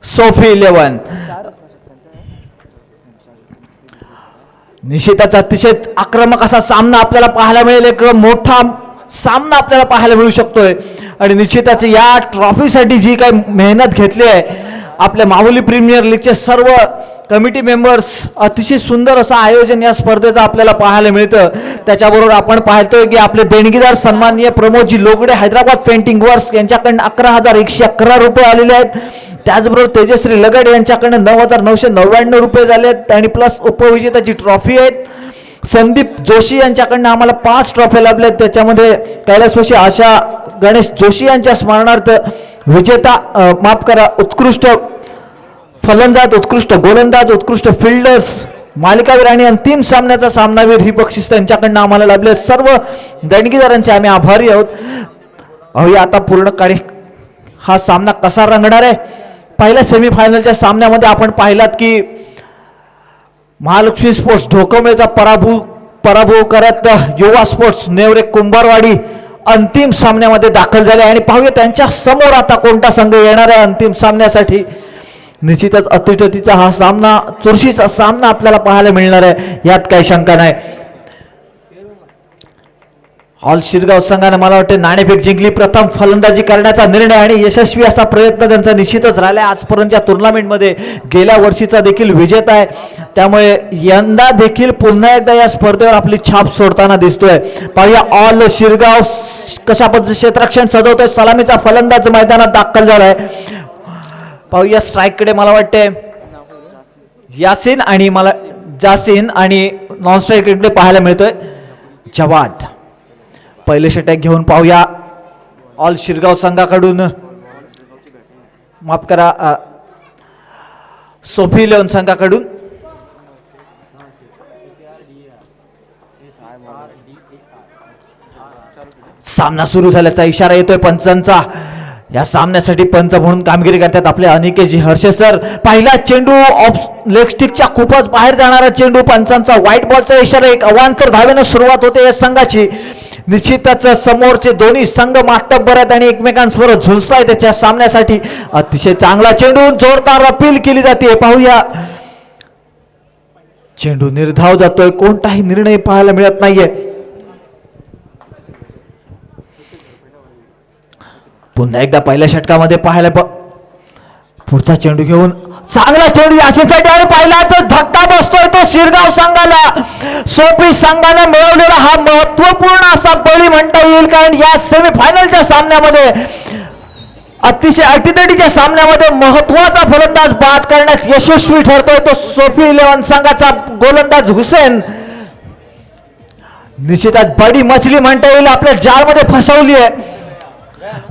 Sophie 11 निश्चितच अतिशय आक्रमक असा सामना आपल्याला पाहायला मिळेल. एक मोठा सामना आपल्याला पाहायला मिळू शकतोय आणि निश्चितच या ट्रॉफीसाठी जी काही मेहनत घेतली आहे आपल्या माहुली प्रीमियर लीगचे सर्व कमिटी मेंबर्स, अतिशय सुंदर असं आयोजन या स्पर्धेचं आपल्याला पाहायला मिळतं. त्याच्याबरोबर आपण पाहतोय की आपले देणगीदार सन्माननीय प्रमोदजी लोगडे हैदराबाद पेंटिंग वर्क्स यांच्याकडून 11,111 रुपये आलेले आहेत. त्याचबरोबर तेजश्री लगड यांच्याकडनं 9,999 रुपये झाले आहेत आणि प्लस उपविजेताची ट्रॉफी आहेत. संदीप जोशी यांच्याकडनं आम्हाला 5 ट्रॉफी लाभल्या. त्याच्यामध्ये कैलासवासी आशा गणेश जोशी यांच्या स्मरणार्थ विजेता माफ करा उत्कृष्ट फलंदाज, उत्कृष्ट गोलंदाज, उत्कृष्ट फिल्डर्स, मालिकावीर आणि अंतिम सामन्याचा सामनावीर ही बक्षीस त्यांच्याकडनं आम्हाला लाभले. सर्व देणगीदारांचे आम्ही आभारी आहोत. अहो आता पूर्ण कार्य हा सामना कसा रंगणार आहे. पहिल्या सेमीफायनलच्या सामन्यामध्ये आपण पाहिलात की महालक्ष्मी स्पोर्ट्स ढोकमेचा पराभव करत युवा स्पोर्ट्स नेवरे कुंभारवाडी अंतिम सामन्यामध्ये दाखल झाले आणि पाहूया त्यांच्या समोर आता कोणता संघ येणार आहे अंतिम सामन्यासाठी. निश्चितच अतिशयोक्तीचा हा सामना, चुरशीचा सामना आपल्याला पाहायला मिळणार आहे, यात काही शंका नाही. ऑल शिरगाव संघाने मला वाटते नाणेफेक जिंकली. प्रथम फलंदाजी करण्याचा निर्णय आणि यशस्वी असा प्रयत्न त्यांचा निश्चितच राहिला. आजपर्यंतच्या टुर्नामेंटमध्ये गेल्या वर्षीचा देखील विजेता आहे, त्यामुळे यंदा देखील पुन्हा एकदा या स्पर्धेवर आपली छाप सोडताना दिसतोय. पाहूया ऑल शिरगाव कशा पद्धतीने क्षेत्ररक्षण सजवतोय. सलामीचा फलंदाज मैदानात दाखल झालाय. पाहूया स्ट्राईककडे मला वाटते जासीन आणि नॉन स्ट्राईककडे पाहायला मिळतोय जवाद. पहिले षटक घेऊन पाहूया ऑल शिरगाव संघाकडून, माफ करा सोफी 11 संघाकडून. सामना सुरू झाल्याचा इशारा येतोय पंचांचा. या सामन्यासाठी पंच म्हणून कामगिरी करतात आपले अनिकेतजी हर्षे सर. पहिला चेंडू ऑफ लेग स्टिकच्या खूपच बाहेर जाणारा चेंडू, पंचांचा व्हाईट बॉलचा इशारा. एक अवांतर धावेनं सुरुवात होते या संघाची. निश्चितच समोरचे दोन्ही संघ मातब्बर आहेत आणि एकमेकांसमोर झुंजताय त्याच्या सामन्यासाठी. अतिशय चांगला चेंडू, जोरदार अपील केली जाते. पाहूया चेंडू निर्धाव जातोय, कोणताही निर्णय पाहायला मिळत नाहीये. पुन्हा एकदा पहिल्या षटकामध्ये पाहायला पुढचा चेंडू घेऊन चांगला चेंडू यासाठी आणि पहिलाच धक्का बसतोय तो शिरगाव संघाला. सोफी संघाने मिळवलेला हा महत्वपूर्ण असा बळी म्हणता येईल, कारण या सेमीफायनलच्या सामन्यामध्ये अतिशय अटीतटीच्या सामन्यामध्ये महत्वाचा फलंदाज बाद करण्यात यशस्वी ठरतोय तो सोफी 11 संघाचा गोलंदाज हुसेन. निश्चितच बडी मछली म्हणता येईल, आपल्या जाळमध्ये फसवली आहे.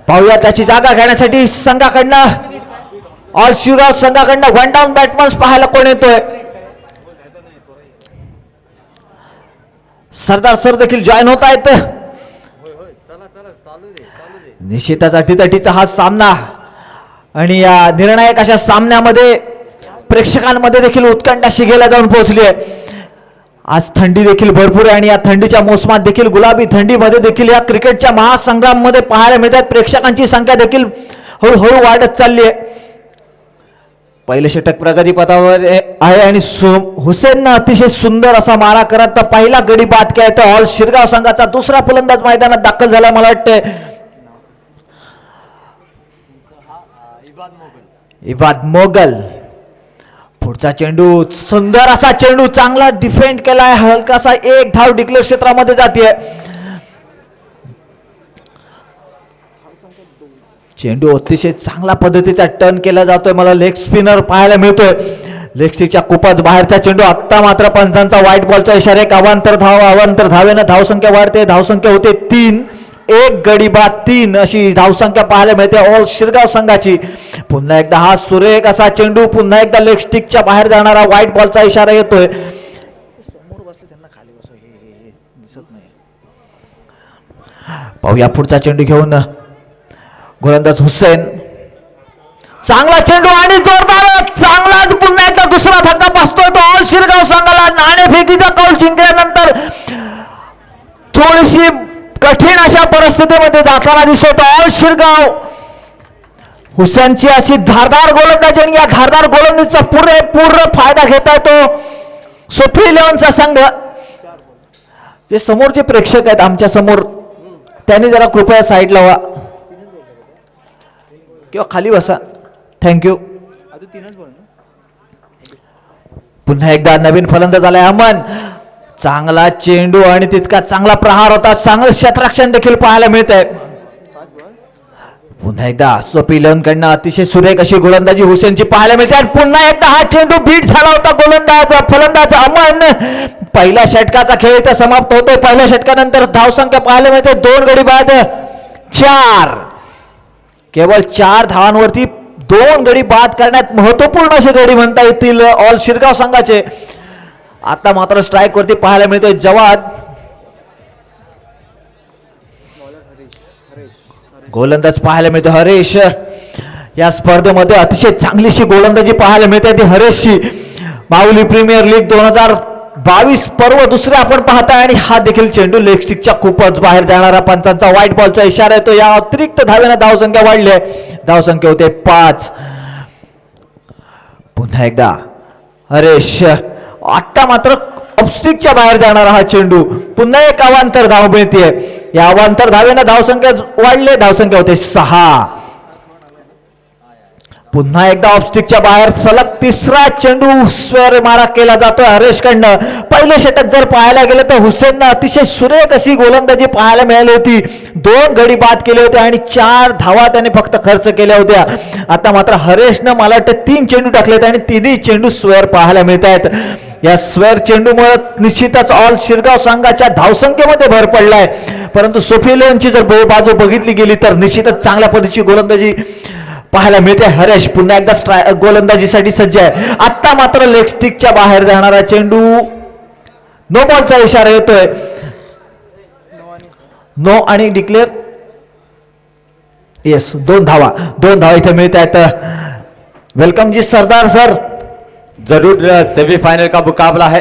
पाहूया त्याची जागा घेण्यासाठी संघाकडनं ऑल शिरगाव संघाकडनं 1 डाऊन बॅट्समन पाहायला कोण येतोय. सरदार सर देखील जॉईन होत आहेत. निश्चितच अटीतटीचा हा सामना आणि या निर्णायक अशा सामन्यामध्ये प्रेक्षकांमध्ये देखील उत्कंठा शिगेला जाऊन पोहोचली आहे. आज थंडी देखील भरपूर आहे आणि या थंडीच्या मोसमात देखील गुलाबी थंडीमध्ये देखील या क्रिकेटच्या महासंग्राममध्ये पाहायला मिळतात. प्रेक्षकांची संख्या देखील हळूहळू वाढत चालली आहे. पहिले षटक प्रगतीपथावर आहे आणि हुसेननं अतिशय सुंदर असा मारा करत पहिला गडी बाद केला. तर ऑल शिरगाव संघाचा दुसरा फलंदाज मैदानात दाखल झाला. मला वाटतंय इबाद मोगल. पुढचा चेंडू सुंदर असा चेंडू, चांगला डिफेंड केलाय, हलकासा एक धाव डिक्लेअर क्षेत्रामध्ये जाते. चेंडू अतिशय चांगल्या पद्धतीचा टर्न केला जातोय. मला लेग स्पिनर पाहायला मिळतोय. लेग स्टिकच्या खूपच बाहेरचा चेंडू. आत्ता मात्र पंचांचा व्हाईट बॉलचा इशारा. एक अवांतर धावेनं धावसंख्या वाढते. धावसंख्या होते 3, एक गडी बाद 3 अशी धावसंख्या पाहायला मिळते ऑल शिरगाव संघाची. पुन्हा एकदा हा सुरेख असा चेंडू, पुन्हा एकदा लेग स्टिकच्या बाहेर जाणारा व्हाईट बॉलचा इशारा येतोय. समोर बसले त्यांना खाली बसव, हे दिसत नाही. पाहूया पुढचा चेंडू घेऊन गोलंदाज हुसेन. चांगला चेंडू आणि जोरदार चांगलाच पुन्हा एकदा दुसरा धक्का बसतोय तो ऑल शिरगाव संघाला. नाणेफेकीचा कौल जिंकल्यानंतर थोडीशी कठीण अशा परिस्थितीमध्ये जाताना दिसतो ऑल शिरगाव. हुसेनची अशी धारदार गोलंदाजी आणि या धारदार गोलंदाजीचा पूर्ण फायदा घेता तो सोफी इलेव्हनचा संघ. जे समोरचे प्रेक्षक आहेत आमच्या समोर त्यांनी जरा कृपया साईडला व्हा किंवा खाली बसा. थँक्यू. पुन्हा एकदा नवीन फलंदाज आलाय अमन. चांगला चेंडू आणि तितका चांगला प्रहार होता. चांगलं क्षेत्ररक्षण देखील पाहायला मिळत आहे. पुन्हा एकदा सोफी इलेव्हन कडनं अतिशय सुरेख अशी गोलंदाजी हुसेनची पाहायला मिळते. आणि पुन्हा एकदा हा चेंडू बीट झाला होता फलंदाज अमन. पहिल्या षटकाचा खेळ इथं समाप्त होतोय. पहिल्या षटकानंतर धावसंख्या पाहायला मिळते 2 गडी बाद 4. केवळ 4 धावांवरती 2 गडी बाद करण्यात महत्वपूर्ण असे गडी म्हणता येतील ऑल शिरगाव संघाचे. आता मात्र स्ट्राईक वरती पाहायला मिळतोय जवाद. गोलंदाज पाहायला मिळतो हरेश. या स्पर्धेमध्ये अतिशय चांगलीशी गोलंदाजी पाहायला मिळते ती हरेशची. माऊली प्रीमियर लीग 2022 पर्व दुसरे आपण पाहताय आणि हा देखील चेंडू लेग स्टिकच्या खूपच बाहेर जाणारा पंचांचा व्हाईट बॉलचा इशारा येतो. या अतिरिक्त धावेने धावसंख्या वाढली आहे. धावसंख्या होते 5. पुन्हा एकदा हरेश. आता मात्र ऑफस्टिकच्या बाहेर जाणारा हा चेंडू. पुन्हा एक अवांतर धाव मिळते. या अवांतर धावेनं धावसंख्या वाढले. धावसंख्या होते 6. पुन्हा एकदा ऑफस्टिकच्या बाहेर सलग 3रा चेंडू स्क्वेअर मारा केला जातोय हरेश कडनं. पहिले षटक जर पाहायला गेलं तर हुसेननं अतिशय सुरेख अशी गोलंदाजी पाहायला मिळाली होती. 2 गडी बाद केले होते आणि 4 धावा त्याने फक्त खर्च केल्या होत्या. आता मात्र हरेशनं मला वाटतं 3 चेंडू टाकलेत आणि 3ही चेंडू स्क्वेअर पाहायला मिळत आहेत. या स्क्वेअर चेंडूमुळे निश्चितच ऑल शिरगाव संघाच्या धावसंख्येमध्ये भर पडलाय. परंतु सोफी इलेव्हनची जर बाजू बघितली गेली तर निश्चितच चांगल्या पद्धतीची गोलंदाजी पाहायला मिळते. हरेश पुन्हा एकदा गोलंदाजीसाठी सज्ज आहे. आता मात्र लेग स्टिकच्या बाहेर जाणारा चेंडू. नो बॉलचा इशारा येतोय. नो आणि डिक्लेअर. येस 2 धावा इथे मिळत आहेत. वेलकम जी सरदार सर. जरूर सेमीफाइनल का मुकाबला है,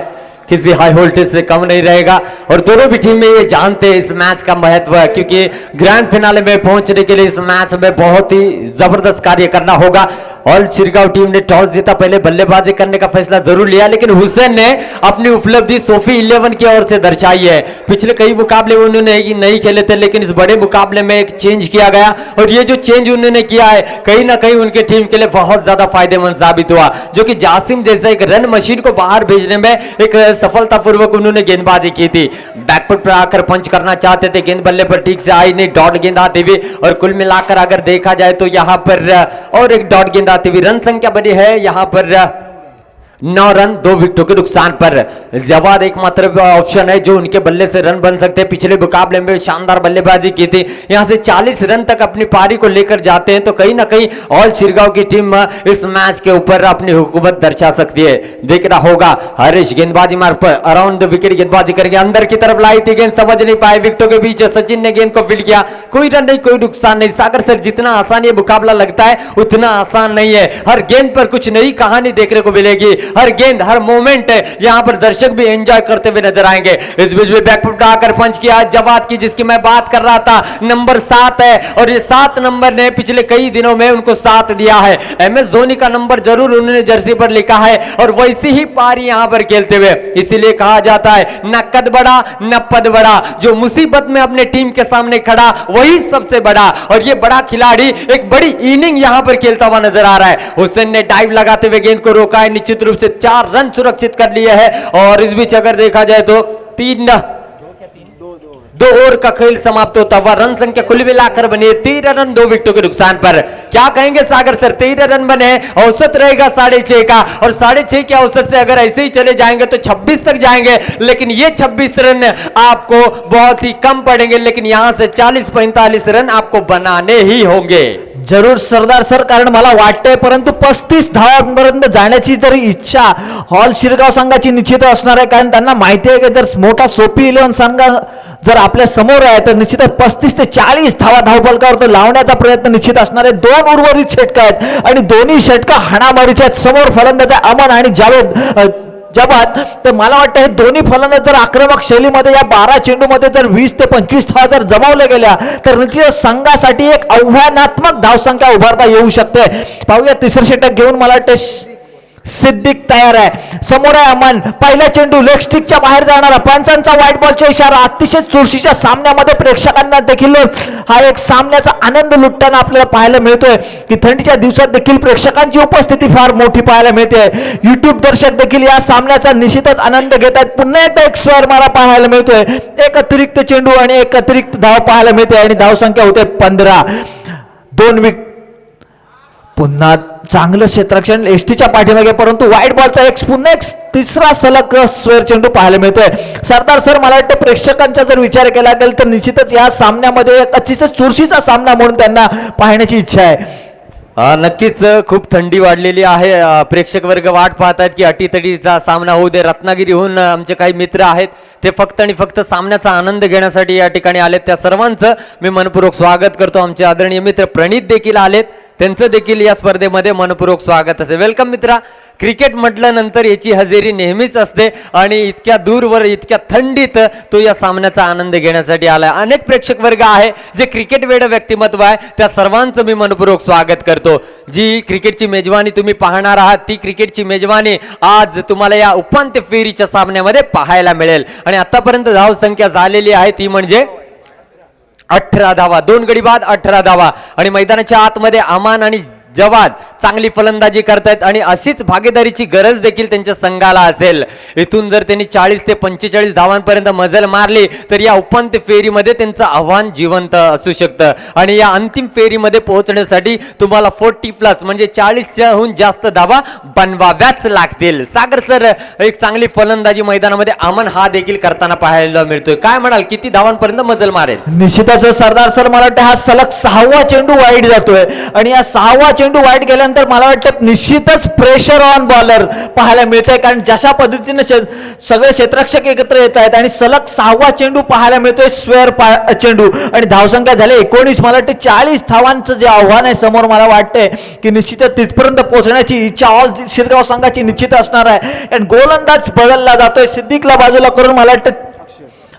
किसी हाई वोल्टेज से कम नहीं रहेगा और दोनों भी टीमें ये जानते हैं इस मैच का महत्व है, क्योंकि ग्रैंड फिनाले में पहुंचने के लिए इस मैच में बहुत ही जबरदस्त कार्य करना होगा। ऑल शिरगांव टीम ने टॉस जीता, पहले बल्लेबाजी करने का फैसला जरूर लिया, लेकिन हुसैन ने अपनी उपलब्धि सोफी 11 की ओर से दर्शाई है। पिछले कई मुकाबले उन्होंने नहीं खेले थे, लेकिन इस बड़े मुकाबले में एक चेंज किया गया और ये जो चेंज उन्होंने किया है कहीं ना कहीं उनके टीम के लिए बहुत ज्यादा फायदेमंद साबित हुआ, जो कि जासिम जैसे एक रन मशीन को बाहर भेजने में एक सफलतापूर्वक उन्होंने गेंदबाजी की थी। बैकफुट पर आकर पंच करना चाहते थे, गेंद बल्ले पर ठीक से आई नहीं, डॉट गेंद आती हुई, और कुल मिलाकर अगर देखा जाए तो यहां पर और एक डॉट गेंद आती हुई, रन संख्या बनी है यहां पर 9 रन 2 विकेटों के नुकसान पर। जवाद एकमात्र ऑप्शन है जो उनके बल्ले से रन बन सकते हैं। पिछले मुकाबले में शानदार बल्लेबाजी की थी, यहां से 40 रन तक अपनी पारी को लेकर जाते हैं, तो कहीं ना कहीं ऑल शिरगांव की टीम इस मैच के ऊपर अपनी हुकूमत दर्शा सकती है। देखना होगा हरीश गेंदबाजी मार्ग पर अराउंड द विकेट गेंदबाजी करेंगे, अंदर की तरफ लाई थी गेंद, समझ नहीं पाए, विकेटों के बीच सचिन ने गेंद को फील्ड किया, कोई रन नहीं, कोई नुकसान नहीं। सागर सर, जितना आसान ये मुकाबला लगता है उतना आसान नहीं है, हर गेंद पर कुछ नई कहानी देखने को मिलेगी, हर गेंद हर मोमेंट यहां पर दर्शक भी एंजॉय करते हुए नजर आएंगे। इस बीच में बैकफुट आकर पंच किया जवाद की, जिसकी मैं बात कर रहा था, नंबर 7 है और ये 7 नंबर ने पिछले कई दिनों में उनको साथ दिया है। MS धोनी का नंबर जरूर उन्होंने जर्सी पर लिखा है और वैसी ही पारी यहां पर खेलते हुए, इसीलिए कहा जाता है न कद बड़ा न पद बड़ा, जो मुसीबत में अपने टीम के सामने खड़ा वही सबसे बड़ा, और ये बड़ा खिलाड़ी एक बड़ी इनिंग यहां पर खेलता हुआ नजर आ रहा है। हुसैन ने डाइव लगाते हुए गेंद को रोका है, निश्चित रूप से 4 रन सुरक्षित कर लिए हैं, और इस बीच अगर देखा जाए तो 2 ओवर का खेल समाप्त होता हुआ रन संख्या कुल मिलाकर बनी है 13 रन 2 विकेटों के नुकसान पर। क्या कहेंगे सागर सर, 13 रन बने, औसत रहेगा 6.5 का, और 6.5 के औसत से अगर ऐसे ही चले जाएंगे तो 26 तक जाएंगे, लेकिन ये 26 रन आपको बहुत ही कम पड़ेंगे, लेकिन यहां से 40-45 रन आपको बनाने ही होंगे। जरूर सरदार सर, कारण मला वाटतंय परंतु 35 धावांपर्यंत जाण्याची जरी इच्छा हॉल शिरगाव संघाची निश्चित असणार आहे, कारण त्यांना माहिती आहे की जर मोठा सोफी 11 संघ जर आपल्या समोर आहे तर निश्चितच 35 ते 40 धावा धावफलकावर तो लावण्याचा प्रयत्न निश्चित असणार आहे। 2 उर्वरित षटक आहेत आणि दोन्ही षटक हाणामारीच्या समोर फलंदाज अमन आणि जावेद जबाद. तर मला वाटतं हे दोन्ही फलंदाज जर आक्रमक शैलीमध्ये या 12 चेंडूमध्ये जर 20 ते 25 धावा जर जमावल्या गेल्या तर निश्चितच संघासाठी एक आव्हानात्मक धावसंख्या उभारता येऊ शकते. पाहूया तिसरं षटक घेऊन मला वाटतं सिद्दीक तयार आहे. समोर आहे अमन. पहिला चेंडू लेग स्टिकच्या बाहेर जाणारा, पंचांचा व्हाईट बॉलचा इशारा. अतिशय चुरशीच्या सामन्यामध्ये प्रेक्षकांना देखील हा एक सामन्याचा आनंद लुटताना आपल्याला पाहायला मिळतोय की थंडीच्या दिवसात देखील प्रेक्षकांची उपस्थिती फार मोठी पाहायला मिळते. युट्यूब दर्शक देखील या सामन्याचा निश्चितच आनंद घेत आहेत. पुन्हा एकदा एक स्क्वेअर मारा पाहायला मिळतोय. एक अतिरिक्त चेंडू आणि एक अतिरिक्त धाव पाहायला मिळते आणि धावसंख्या होते 15. 2 विकेट. पुन्हा चांगलं क्षेत्ररक्षण एसटीच्या पाठीमागे, परंतु व्हाईट बॉलचा पुन्हा एक तिसरा सलग स्क्वेअर चेंडू पाहायला मिळतोय. सरदार सर, मला वाटतं प्रेक्षकांचा जर विचार केला गेला तर निश्चितच या सामन्यामध्ये एक अतिशय चुरशीचा सामना म्हणून त्यांना पाहण्याची इच्छा आहे. नक्कीच खूप थंडी वाढलेली आहे. प्रेक्षक वर्ग वाट पाहतात की अटीतटीचा सामना होऊ दे. रत्नागिरीहून आमचे काही मित्र आहेत, ते फक्त आणि फक्त सामन्याचा आनंद घेण्यासाठी या ठिकाणी आलेत. त्या सर्वांचं मी मनपूर्वक स्वागत करतो. आमचे आदरणीय मित्र प्रणित देखील आलेत, त्यांचं देखील या स्पर्धेमध्ये मनपूर्वक स्वागत असेल. वेलकम मित्रा. क्रिकेट म्हटलं नंतर याची हजेरी नेहमीच असते आणि इतक्या दूरवर इतक्या थंडीत तो या सामन्याचा आनंद घेण्यासाठी आलाय. अनेक प्रेक्षक वर्ग आहे जे क्रिकेट वेड व्यक्तिमत्व आहे, त्या सर्वांचं मी मनपूर्वक स्वागत करतो. जी क्रिकेटची मेजवानी तुम्ही पाहणार आहात ती क्रिकेटची मेजवानी आज तुम्हाला या उपांत्य फेरीच्या सामन्यामध्ये पाहायला मिळेल. आणि आतापर्यंत धावसंख्या झालेली आहे ती म्हणजे 18 धावा. 2 गडी बाद 18 धावा. आणि मैदानाच्या आतमध्ये अमान आणि जवाद चांगली फलंदाजी करतायत आणि अशीच भागीदारीची गरज देखील त्यांच्या संघाला असेल. इथून जर त्यांनी 40 ते 45 धावांपर्यंत मजल मारली तर या उपांत्य फेरीमध्ये त्यांचं आव्हान जिवंत असू शकतं. आणि या अंतिम फेरीमध्ये पोहोचण्यासाठी तुम्हाला 40+ म्हणजे 40च्याहून जास्त धावा बनवाव्याच लागतील. सागर सर, एक चांगली फलंदाजी मैदानामध्ये अमन हा देखील करताना पाहायला मिळतोय. काय म्हणाल, किती धावांपर्यंत मजल मारेल? निश्चितच सरदार सर, मला वाटतं हा सलग 6वा चेंडू वाईट जातोय आणि या 6वा चेंडू वाईट गेल्यानंतर मला वाटतं निश्चितच प्रेशर ऑन बॉलर पाहायला मिळतंय. कारण जशा पद्धतीने सगळे क्षेत्ररक्षक एकत्र येत आहेत आणि सलग 6वा चेंडू पाहायला मिळतोय स्क्वेअर चेंडू आणि धावसंख्या झाली 19. मला वाटतं 40 धावांचं जे आव्हान आहे समोर, मला वाटतंय की निश्चितच तिथपर्यंत पोहोचण्याची इच्छा ऑल शिरगाव संघाची निश्चित असणार आहे. आणि गोलंदाज बदलला जातोय. सिद्दीकला बाजूला करून मला वाटतं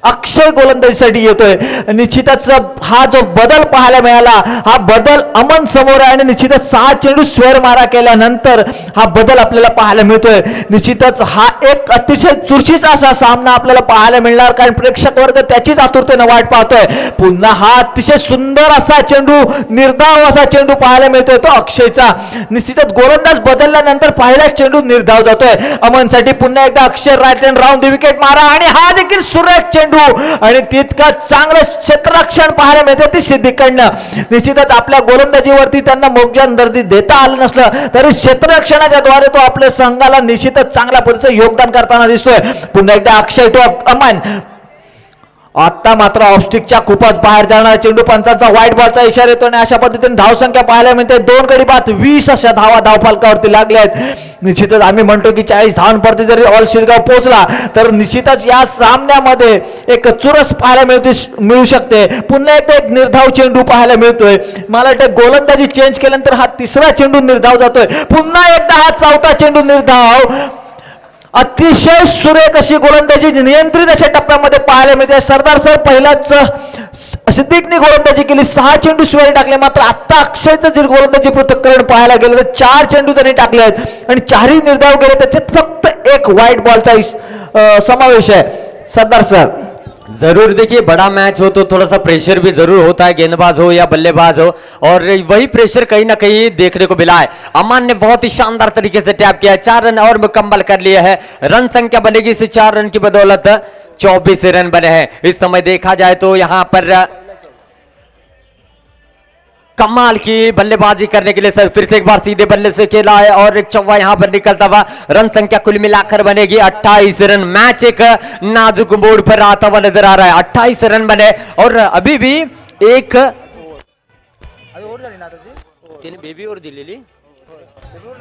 अक्षय गोलंदाजीसाठी येतोय. निश्चितच हा जो बदल पाहायला मिळाला, हा बदल अमन समोर आहे आणि निश्चितच 6 चेंडू स्क्वेअर मारा केल्यानंतर हा बदल आपल्याला पाहायला मिळतोय. निश्चितच हा एक अतिशय चुरशीचा असा सामना आपल्याला पाहायला मिळणार, कारण प्रेक्षक वर्ग त्याचीच आतुरतेनं वाट पाहतोय. पुन्हा हा अतिशय सुंदर असा चेंडू, निर्धाव असा चेंडू पाहायला मिळतोय तो अक्षयचा. निश्चितच गोलंदाज बदलल्यानंतर पहिला चेंडू निर्धाव जातोय अमनसाठी. पुन्हा एकदा Akshay right hand round the wicket मारा आणि हा देखील सुरेख चेंडू आणि तितका चांगलं क्षेत्ररक्षण पाहायला मिळते ती सिद्दीकडनं. निश्चितच आपल्या गोलंदाजीवरती त्यांना मोगजान दर्दी देता आलं नसलं तरी क्षेत्ररक्षणाच्या द्वारे तो आपल्या संघाला निश्चितच चांगल्या पद्धतीचं योगदान करताना दिसतोय. पुन्हा एकदा अक्षय तो अमन. आता मात्र ऑफस्टिकच्या खूपच बाहेर जाणारा चेंडू, पंचांचा व्हाईट बॉलचा इशारा येतो आणि अशा पद्धतीने धावसंख्या पाहायला मिळते. 2 गडी बाद 20 अशा धावा धावफलकावरती लागल्या आहेत. निश्चितच आम्ही म्हणतो की 40 धावांपर्यंत जरी ऑल शिरगाव पोहोचला तर निश्चितच या सामन्यामध्ये एक चुरस पाहायला मिळू शकते. पुन्हा एकदा एक निर्धाव चेंडू पाहायला मिळतोय. मला वाटतं गोलंदाजी चेंज केल्यानंतर हा तिसरा चेंडू निर्धाव जातोय. पुन्हा एकदा हा 4था चेंडू निर्धाव. अतिशय सुरेख अशी गोलंदाजी नियंत्रित अशा टप्प्यामध्ये पाहायला मिळते. सरदार सर, पहिलाच सिद्दीकने गोलंदाजी केली, 6 चेंडू स्क्वेअर टाकले. मात्र आता अक्षयचं जर गोलंदाजी पृथक्करण पाहायला गेलं तर 4 चेंडू त्यांनी टाकले आहेत आणि 4ही निर्धाव केले. त्याच्यात फक्त एक व्हाईट बॉलचा समावेश आहे. सरदार सर, जरूर देखिए, बड़ा मैच हो तो थोड़ा सा प्रेशर भी जरूर होता है, गेंदबाज हो या बल्लेबाज हो, और वही प्रेशर कहीं ना कहीं देखने को मिला है. अमान ने बहुत ही शानदार तरीके से टैप किया है. 4 रन और मुकम्मल कर लिए हैं. रन संख्या बनेगी इस 4 रन की बदौलत 24 रन बने हैं. इस समय देखा जाए तो यहाँ पर कमाल की बल्लेबाजी करने के लिए सर फिर से एक बार सीधे बल्ले से खेला है और एक चौवा यहां पर निकलता हुआ. रन संख्या कुल मिलाकर बनेगी 28 रन. मैच एक नाजुक मोड़ पर आता हुआ नजर आ रहा है. 28 रन बने और अभी भी एक बेबी और दिल्ली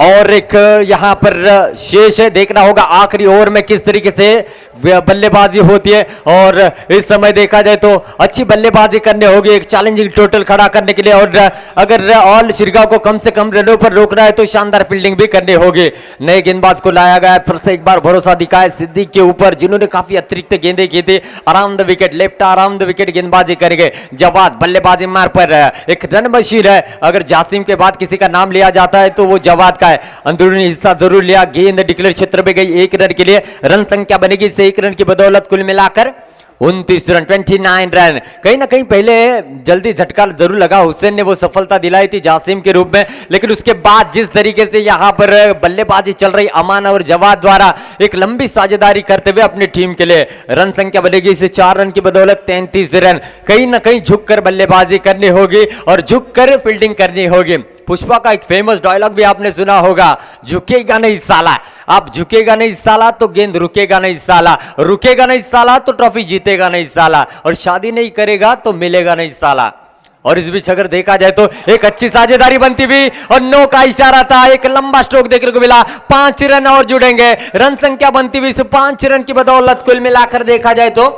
और एक यहां पर शेष है. देखना होगा आखिरी ओवर में किस तरीके से बल्लेबाजी होती है। और इस समय देखा जाए तो अच्छी बल्लेबाजी करने होगी, एक चैलेंजिंग टोटल खड़ा करने के लिए। और अगर ऑल शिरगांव को कम से कम रनों पर रोकना है तो शानदार फील्डिंग भी करनी होगी। नए गेंदबाज को लाया गया, फिर से एक बार भरोसा दिखाया सिद्दीक के ऊपर, जिन्होंने काफी अतिरिक्त गेंदें की थी। Around the wicket, left around the wicket गेंदबाजी करेंगे। जवाद बल्लेबाजी मार पर एक रन मशीन है। अगर जासिम के बाद किसी का नाम लिया जाता है तो वो जवाद का है। अंदरूनी हिस्सा जरूर लिया, गेंद डिक्लेयर क्षेत्र में गई 1 रन के लिए। रन संख्या बनेगी से 1 रन की बदौलत कुल मिलाकर 29 रन, 29 रन। कहीं ना कहीं पहले जल्दी झटका जरूर लगा, हुसैन ने वो सफलता दिलाई थी जासिम के रूप में, लेकिन उसके बाद जिस तरीके से यहां पर बल्लेबाजी चल रही अमान और जवाद द्वारा एक लंबी साझेदारी करते हुए अपनी टीम के लिए, रन संख्या बनेगी इसे 4 रन की बदौलत 33 रन। कहीं ना कहीं झुककर बल्लेबाजी करनी होगी और झुककर फील्डिंग करनी होगी। पुष्पा का एक फेमस डायलॉग भी आपने सुना होगा, झुकेगा नहीं साला। आप झुकेगा नहीं साला तो गेंद रुकेगा नहीं साला, रुकेगा नहीं साला तो ट्रॉफी जीतेगा नहीं साला, और शादी नहीं करेगा तो मिलेगा नहीं साला। और इस बीच अगर देखा जाए तो एक अच्छी साझेदारी बनती हुई और 9 का इशारा था, एक लंबा स्ट्रोक देखने को मिला। 5 रन और जुड़ेंगे, रन संख्या बनती हुई इस 5 रन की बदौलत कुल मिलाकर देखा जाए तो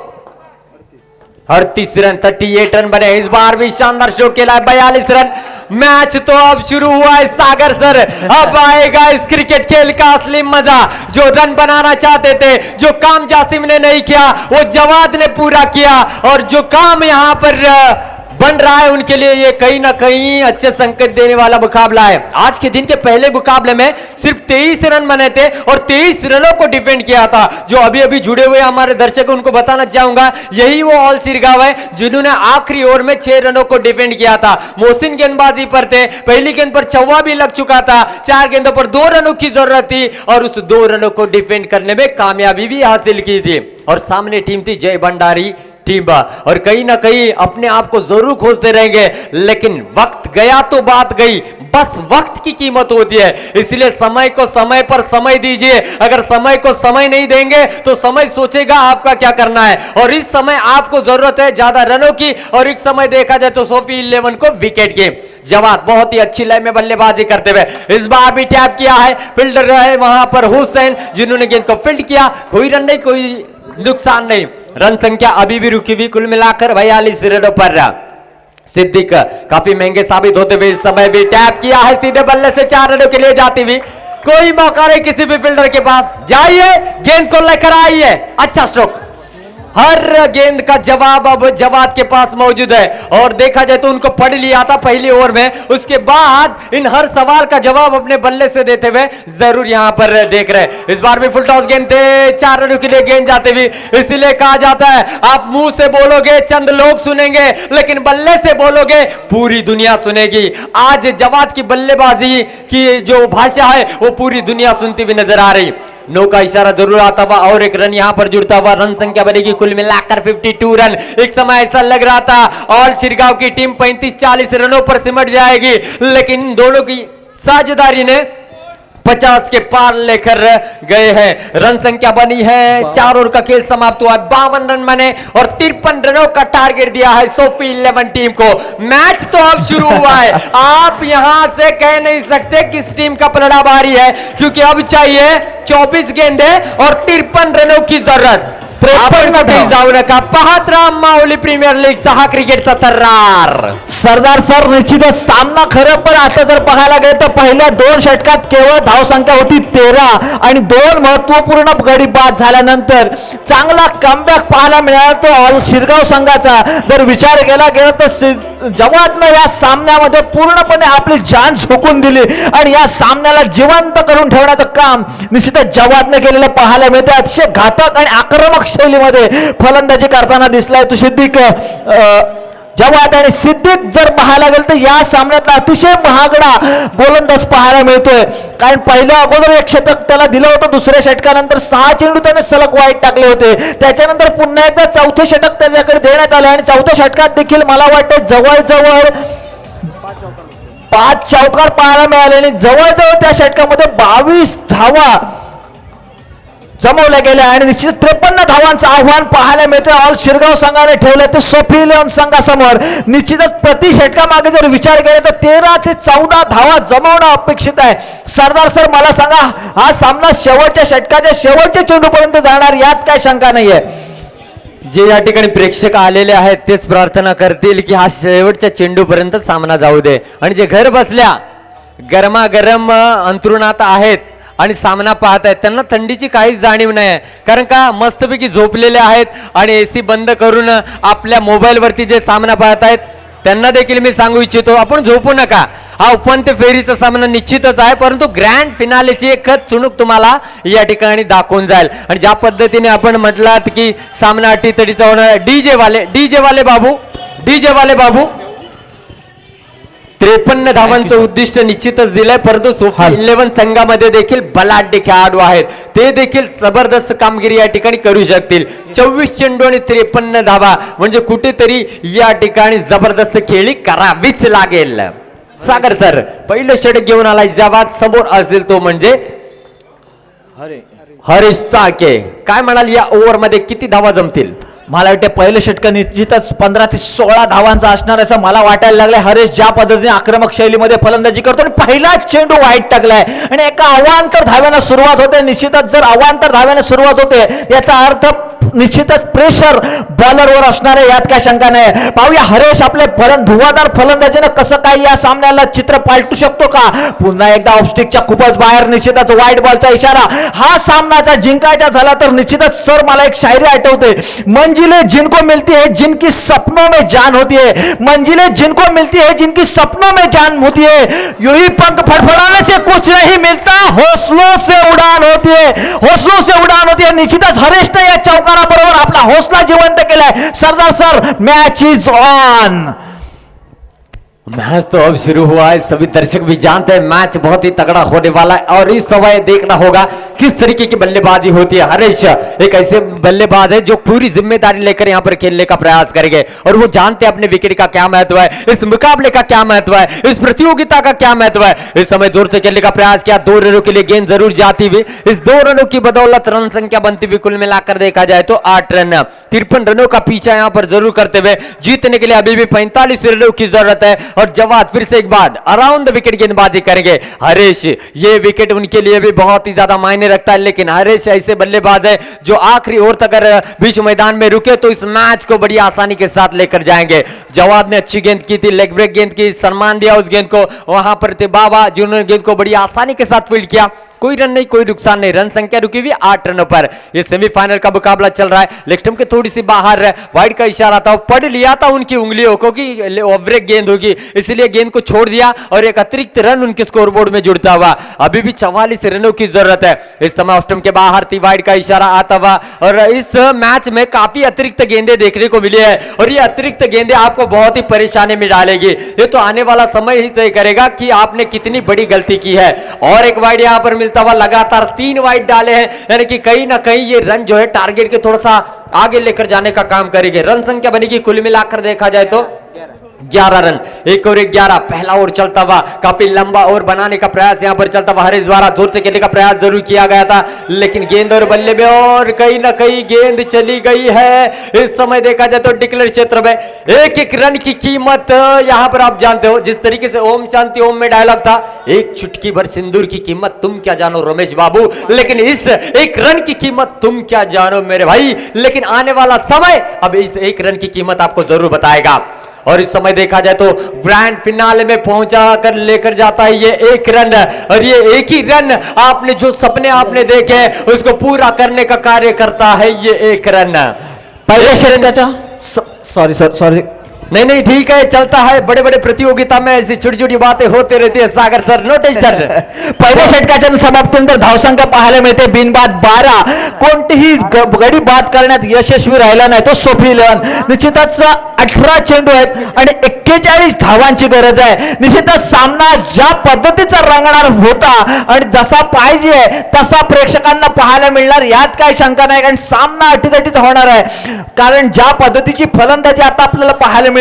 38 रन, 38 रन बने। इस बार भी शानदार स्ट्रोक के लिए 42 रन। मैच तो अब शुरू हुआ है सागर सर, अब आएगा इस क्रिकेट खेल का असली मजा। जो रन बनाना चाहते थे, जो काम जासिम ने नहीं किया वो जवाद ने पूरा किया, और जो काम यहां पर बन रहा है उनके लिए ये कहीं ना कहीं अच्छे संकेत देने वाला मुकाबला है। आज के दिन के पहले मुकाबले में सिर्फ 23 रन बने थे और 23 रनों को डिफेंड किया था। जो अभी अभी जुड़े हुए हमारे दर्शक उनको बताना चाहूंगा, यही वो ऑल शिरगांव है जिन्होंने आखिरी ओवर में 6 रनों को डिफेंड किया था। मोहसिन गेंदबाजी पर थे, पहली गेंद पर चौवा भी लग चुका था, 4 गेंदों पर 2 रनों की जरूरत थी और उस 2 रनों को डिफेंड करने में कामयाबी भी हासिल की थी। और सामने टीम थी जय भंडारी टीम, और कहीं ना कहीं अपने आप को जरूर खोजते रहेंगे, लेकिन वक्त गया तो बात गई। बस वक्त की कीमत होती है, इसलिए समय को समय पर समय दीजिए। अगर समय को समय नहीं देंगे तो समय सोचेगा आपका क्या करना है, और इस समय आपको जरूरत है ज्यादा रनों की, और एक समय देखा जाए तो सोफी 11 को विकेट की। जवाद बहुत ही अच्छी लय में बल्लेबाजी करते हुए इस बार भी टैप किया है। फील्डर रहे वहां पर हुसैन, जिन्होंने गेंद को फील्ड किया। कोई रन नहीं, कोई नुकसान नहीं। रन संख्या अभी भी रुकी हुई, कुल मिलाकर 42 रनों पर। सिद्दीक काफी महंगे साबित होते हुए इस समय भी टैप किया है, सीधे बल्ले से 4 रनों के लिए जाती हुई। कोई मौका नहीं किसी भी फील्डर के पास, जाइए गेंद को लेकर आइए। अच्छा स्ट्रोक, हर गेंद का जवाब अब जवाद के पास मौजूद है, और देखा जाए तो उनको पढ़ लिया था पहली ओवर में। उसके बाद इन हर सवाल का जवाब अपने बल्ले से देते हुए जरूर यहां पर देख रहे। इस बार भी फुल टॉस गेंद थे, 4 रनों के लिए गेंद जाते हुए। इसलिए कहा जाता है आप मुंह से बोलोगे चंद लोग सुनेंगे, लेकिन बल्ले से बोलोगे पूरी दुनिया सुनेगी। आज जवाद की बल्लेबाजी की जो भाषा है वो पूरी दुनिया सुनती हुई नजर आ रही। 9 का इशारा जरूर आता हुआ और एक रन यहां पर जुड़ता हुआ। रन संख्या बनेगी कुल मिलाकर 52 रन। एक समय ऐसा लग रहा था ऑल शिरगांव की टीम 35-40 रनों पर सिमट जाएगी, लेकिन इन दोनों की साझेदारी ने 50 के पार लेकर गए हैं। रन संख्या बनी है, 4 ओवर का खेल समाप्त हुआ, 52 रन बने और 53 रनों का टारगेट दिया है सोफी 11 टीम को। मैच तो अब शुरू हुआ है, आप यहां से कह नहीं सकते किस टीम का पलड़ा भारी है, क्योंकि अब चाहिए 24 गेंदें और 53 रनों की जरूरत। 53 जाऊ नका, पाहत राहा माऊली प्रीमियर लीगचा हा क्रिकेटचा तर्रार। सरदार सर, निश्चितच सामना खरं पण आता जर पाहायला गेलं तर पहिल्या 2 षटकात केवळ धावसंख्या होती 13 आणि 2 महत्वपूर्ण गडी बाद झाल्यानंतर चांगला कमबॅक पाहायला मिळाला तो ऑल शिरगाव संघाचा। जर विचार केला गेला तर जवादनं या सामन्यामध्ये पूर्णपणे आपली जान झोकून दिली आणि या सामन्याला जिवंत करून ठेवण्याचं काम निश्चितच जवादने केलेलं पाहायला मिळते। अतिशय घातक आणि आक्रमक शैलीमध्ये फलंदाजी करताना दिसलाय तो सिद्दीक। जवाद आणि सिद्दीक जर पाहायला गेलं तर या सामन्यातला अतिशय महागडा गोलंदाज पाहायला मिळतोय, कारण पहिल्या अगोदर 1 षटक त्याला दिलं होतं, दुसऱ्या षटकानंतर 6 चेंडू त्याने सलग वाईट टाकले होते, त्याच्यानंतर पुन्हा एकदा 4थे षटक त्याच्याकडे देण्यात आलं आणि 4थ्या षटकात देखील मला वाटतं जवळजवळ 5 चौकार पाहायला मिळाले आणि जवळजवळ त्या षटकामध्ये 22 धावा जमवल्या गेल्या आणि निश्चित 53 धावांचं आव्हान पाहायला मिळतं ऑल शिरगाव संघाने ठेवलं ते सोफी इलेव्हन संघासमोर. निश्चितच प्रति षटका मागे जर विचार केला तर 13 ते 14 धावा जमवणं अपेक्षित आहे. सरदार सर मला सांगा, हा सामना शेवटच्या षटकाच्या शेवटच्या चेंडूपर्यंत जाणार यात काय शंका नाहीये. जे या ठिकाणी प्रेक्षक आलेले आहेत तेच प्रार्थना करतील की हा शेवटच्या चेंडूपर्यंत सामना जाऊ दे. आणि जे घर बसल्या गरमागरम अंथरुणात आहेत आणि सामना पाहत आहेत त्यांना थंडीची काहीच जाणीव नाही आहे, कारण का मस्तपैकी झोपलेले आहेत आणि एसी बंद करून आपल्या मोबाईलवरती जे सामना पाहत आहेत त्यांना देखील मी सांगू इच्छितो, आपण झोपू नका. हा उपांत्य फेरीचा सामना निश्चितच आहे, परंतु ग्रँड फिनालेची एक चुणूक तुम्हाला या ठिकाणी दाखवून जाईल. आणि ज्या पद्धतीने आपण म्हटलात की सामना अटीतटीचा होणार, डीजे वाले बाबू 53 धावांचं उद्दिष्ट निश्चितच दिलंय, परंतु सोफी इलेव्हन संघामध्ये देखील बलाढ्य खेळाडू आहेत, ते देखील जबरदस्त कामगिरी या ठिकाणी करू शकतील. 24 चेंडू आणि 53 धावा म्हणजे कुठेतरी या ठिकाणी जबरदस्त खेळी करावीच लागेल. सागर सर पहिलं षटक घेऊन आलाय, जेव्हा समोर असेल तो म्हणजे हरीश चाके. काय म्हणाल या ओव्हर मध्ये किती धावा जमतील? मला वाटते पहिलं षटक निश्चितच 15 ते 16 धावांचा असणार असं मला वाटायला लागलंय. हरेश ज्या पद्धतीने आक्रमक शैलीमध्ये फलंदाजी करतो आणि पहिलाच चेंडू वाईट टाकलाय आणि एका अवांतर धाव्यानं सुरुवात होते. निश्चितच जर अवांतर धाव्यानं सुरुवात होते याचा अर्थ निश्चितच प्रेशर बॉलरवर असणार आहे, यात काय शंका नाही. पाहूया हरेश आपले धुवाधार फलंदाजीनं कसं काय या सामन्याला चित्र पालटू शकतो का. पुन्हा एकदा ऑफस्टिकच्या खूपच बाहेर, निश्चितच वाईट बॉलचा इशारा. हा सामनाचा जिंकायचा झाला तर निश्चितच सर मला एक शायरी आठवते, मंजिलें जिनको मिलती है जिनकी सपनों में जान होती है, मंजिलें जिनको मिलती है जिनकी सपनों में जान होती है, यूं ही पंख फड़फड़ाने से कुछ नहीं मिलता, हौसलों से उड़ान होती है, हौसलों से उड़ान होती है. निश्चितच हरेशने या चौकारा बरोबर आपला हौसला जिवंत केलाय. सरदार sir match is on. Match तो अब शुरू हुआ है, सभी दर्शक भी जानते हैं मैच बहुत ही तगड़ा होने वाला है और इस समय देखना होगा किस तरीके की बल्लेबाजी होती है. हरीश एक ऐसे बल्लेबाज है जो पूरी जिम्मेदारी लेकर यहाँ पर खेलने का प्रयास करेंगे और वो जानते हैं अपने विकेट का क्या महत्व है, इस मुकाबले का क्या महत्व है, इस प्रतियोगिता का क्या महत्व है. इस समय जोर से खेलने का प्रयास किया, 2 रनों के लिए गेंद जरूर जाती हुई, इस 2 रनों की बदौलत रन संख्या बनती हुई कुल मिलाकर देखा जाए तो 8 रन. 53 रनों का पीछा यहाँ पर जरूर करते हुए जीतने के लिए अभी भी 45 रनों की जरूरत है. और जवाब फिर से एक बार अराउंड द विकेट गेंदबाजी करेंगे हरीश. ये विकेट उनके लिए भी बहुत ही ज्यादा मायने रखता है, लेकिन हरीश ऐसे बल्लेबाज है जो आखिरी ओवर तक अगर बीच मैदान में रुके तो इस मैच को बड़ी आसानी के साथ लेकर जाएंगे. जवाब ने अच्छी गेंद की थी, लेग ब्रेक गेंद की, सम्मान दिया उस गेंद को. वहां पर थे बाबा जिन्होंने गेंद को बड़ी आसानी के साथ फील्ड किया. कोई रन नहीं, कोई नुकसान नहीं, रन संख्या रुकी हुई 8 रनों पर. ये सेमीफाइनल का मुकाबला चल रहा है. लेग स्टंप के थोड़ी सी बाहर वाइड का इशारा था, पढ़ लिया था उनकी उंगलियों को कि ओवरब्रेक गेंद होगी, इसलिए गेंद को छोड़ दिया और एक अतिरिक्त रन उनके स्कोरबोर्ड में जुड़ता हुआ. अभी भी 44 रनों की जरूरत है. इस समय ऑफ स्टंप के बाहर थी, वाइड का इशारा आता हुआ. और इस मैच में काफी अतिरिक्त गेंदें देखने को मिली है और ये अतिरिक्त गेंदें आपको बहुत ही परेशानी में डालेगी. ये तो आने वाला समय ही तय करेगा कि आपने कितनी बड़ी गलती की है. और एक वाइड यहां पर मिलता हुआ, लगातार 3 वाइड डाले हैं, यानी कि कहीं ना कहीं ये रन जो है टारगेट के थोड़ा सा आगे लेकर जाने का काम करेंगे. रन संख्या बनेगी कुल मिलाकर देखा जाए तो 11 रन. 1 और 11, पहला ओवर चलता हुआ, काफी लंबा ओवर बनाने का प्रयास यहां पर चलता हुआ. हरीश द्वारा जोर से खेलने का प्रयास जरूर किया गया था, लेकिन गेंद और बल्ले में और कहीं ना कहीं गेंद चली गई है. इस समय देखा जाए तो डिक्लेयर क्षेत्र में 1-1 रन की कीमत यहां पर आप जानते हो, जिस तरीके से ओम शांति ओम में डायलॉग था, एक चुटकी भर सिंदूर की कीमत तुम क्या जानो रमेश बाबू, लेकिन इस 1 रन की कीमत तुम क्या जानो मेरे भाई. लेकिन आने वाला समय अब इस 1 रन की कीमत आपको जरूर बताएगा. और इस समय देखा जाए तो ग्रैंड फिनाले में पहुंचा कर लेकर जाता है ये 1 रन. और ये एक ही रन आपने जो सपने आपने देखे उसको पूरा करने का कार्य करता है ये 1 रन. पहिल्या षटकाच्या सॉरी सर सॉरी नहीं ठीक है, चलता है. बड़े बड़े प्रतियोगिता में ऐसी छोटी छोटी बातें होते रहती है सागर सर, नो टेंशन. पहिल्या षटकाच्या समाप्तीनंतर धावसंख्या पाहायला मिळते बिनबाद 12. कोणतीही गडी बाद करण्यात यशस्वी राहिला नाही तो सोफी इलेव्हन. निश्चितच 18 चेंडू आहेत आणि 41 धावांची गरज आहे. निश्चितच सामना ज्या पद्धतीचा रंगणार होता आणि जसा पाहिजे तसा प्रेक्षकांना पाहायला मिळणार यात काही शंका नाही, कारण सामना अटीतटीत होणार आहे. कारण ज्या पद्धतीची फलंदाजी आता आपल्याला पाहायला मिळते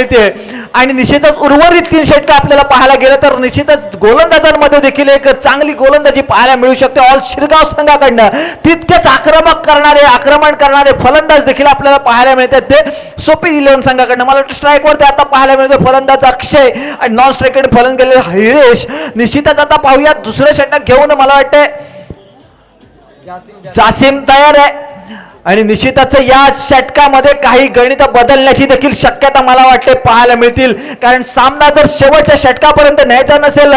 आणि निश्चितच उर्वरित 3 षटकं आपल्याला पाहायला गेलं तर निश्चितच गोलंदाजांमध्ये देखील एक चांगली गोलंदाजी पाहायला मिळू शकते ऑल शिरगाव संघाकडनं. तितकेच आक्रमण करणारे फलंदाज देखील आपल्याला पाहायला मिळतात ते सोपी 11 संघाकडनं. मला वाटतं स्ट्राईकवरती आता पाहायला मिळतो फलंदाज अक्षय आणि नॉन स्ट्राईककडे फलंदाज गेलेले हिरेश. निश्चितच आता पाहूया दुसरं षटक घेऊन मला वाटतंय जासिम तयार आहे आणि निश्चितच या षटकामध्ये काही गणित बदलण्याची देखील शक्यता मला वाटते पाहायला मिळतील. कारण सामना जर शेवटच्या षटकापर्यंत न्यायचा नसेल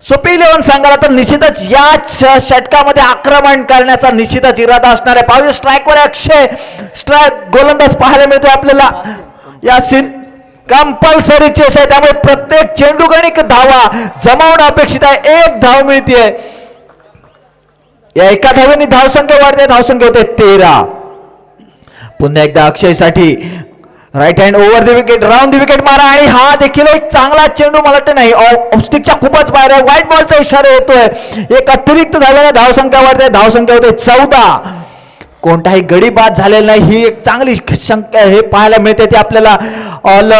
सोपी 11 संघाला तर निश्चितच या षटकामध्ये आक्रमण करण्याचा निश्चितच इरादा असणार आहे. पाहूया स्ट्राईकवर अक्षय स्ट्राईक गोलंदाज पाहायला मिळतो आपल्याला. यासिन कंपल्सरी चेस आहे त्यामुळे प्रत्येक चेंडू गणिक धावा जमावणं अपेक्षित आहे. 1 धाव मिळते. या एका धावेने धावसंख्या वाढते धावसंख्या होते 13. पुन्हा एकदा अक्षयसाठी right hand over the wicket round the wicket मारा आणि हा देखील एक चांगला चेंडू मला वाटतं नाही ऑफस्टिकच्या खूपच बाहेर आहे. व्हाईट बॉलचा इशारा येतोय. एक अतिरिक्त धावेने धावसंख्या वाढते धावसंख्या होते 14. कोणताही गडी बाद झालेला नाही ही एक चांगली संख्या हे पाहायला मिळते ते आपल्याला ऑल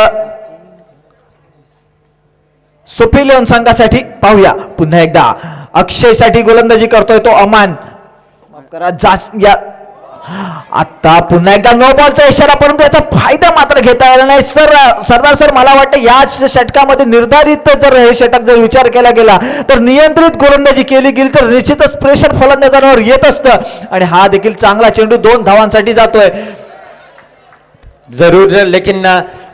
सोपी 11 संघासाठी. पाहूया पुन्हा एकदा अक्षयसाठी गोलंदाजी करतोय तो अमान आता पुन्हा एकदा नो बॉलचा इशारा परंतु याचा फायदा मात्र घेता आला नाही. सरदार सर मला वाटतं या षटकामध्ये निर्धारित जर हे षटक जर विचार केला गेला तर नियंत्रित गोलंदाजी केली गेली तर निश्चितच प्रेशर फलंदाजांवर येत असतं आणि हा देखील चांगला चेंडू 2 धावांसाठी जातोय. जरूर लेकिन